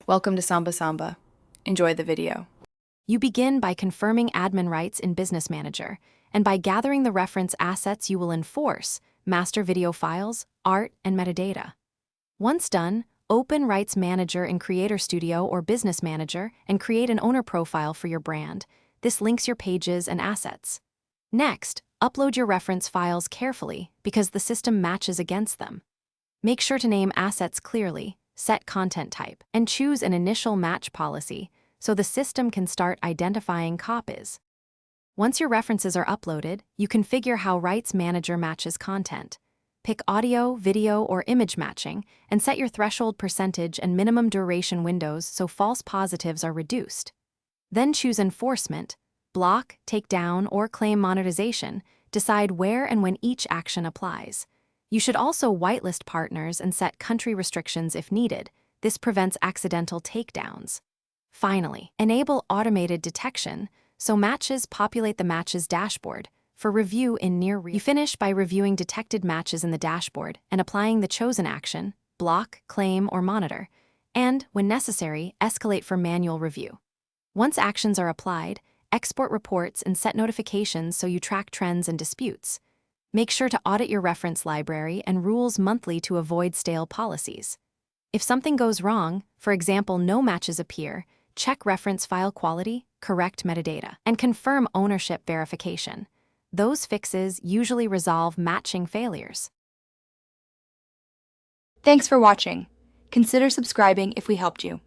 Welcome to Samba Samba. Enjoy the video. You begin by confirming admin rights in Business Manager, and by gathering the reference assets you will enforce, master video files, art, and metadata. Once done, open Rights Manager in Creator Studio or Business Manager and create an owner profile for your brand. This links your pages and assets. Next, upload your reference files carefully because the system matches against them. Make sure to name assets clearly, set content type, and choose an initial match policy so the system can start identifying copies. Once your references are uploaded, you configure how Rights Manager matches content. Pick audio, video, or image matching, and set your threshold percentage and minimum duration windows so false positives are reduced. Then choose Enforcement, block, take down, or claim monetization. Decide where and when each action applies. You should also whitelist partners and set country restrictions if needed. This prevents accidental takedowns. Finally, enable automated detection so matches populate the matches dashboard for review in near real. You finish by reviewing detected matches in the dashboard and applying the chosen action, block, claim, or monitor, and, when necessary, escalate for manual review. Once actions are applied, export reports and set notifications so you track trends and disputes. Make sure to audit your reference library and rules monthly to avoid stale policies. If something goes wrong, for example, no matches appear, check reference file quality, correct metadata, and confirm ownership verification. Those fixes usually resolve matching failures. Thanks for watching. Consider subscribing if we helped you.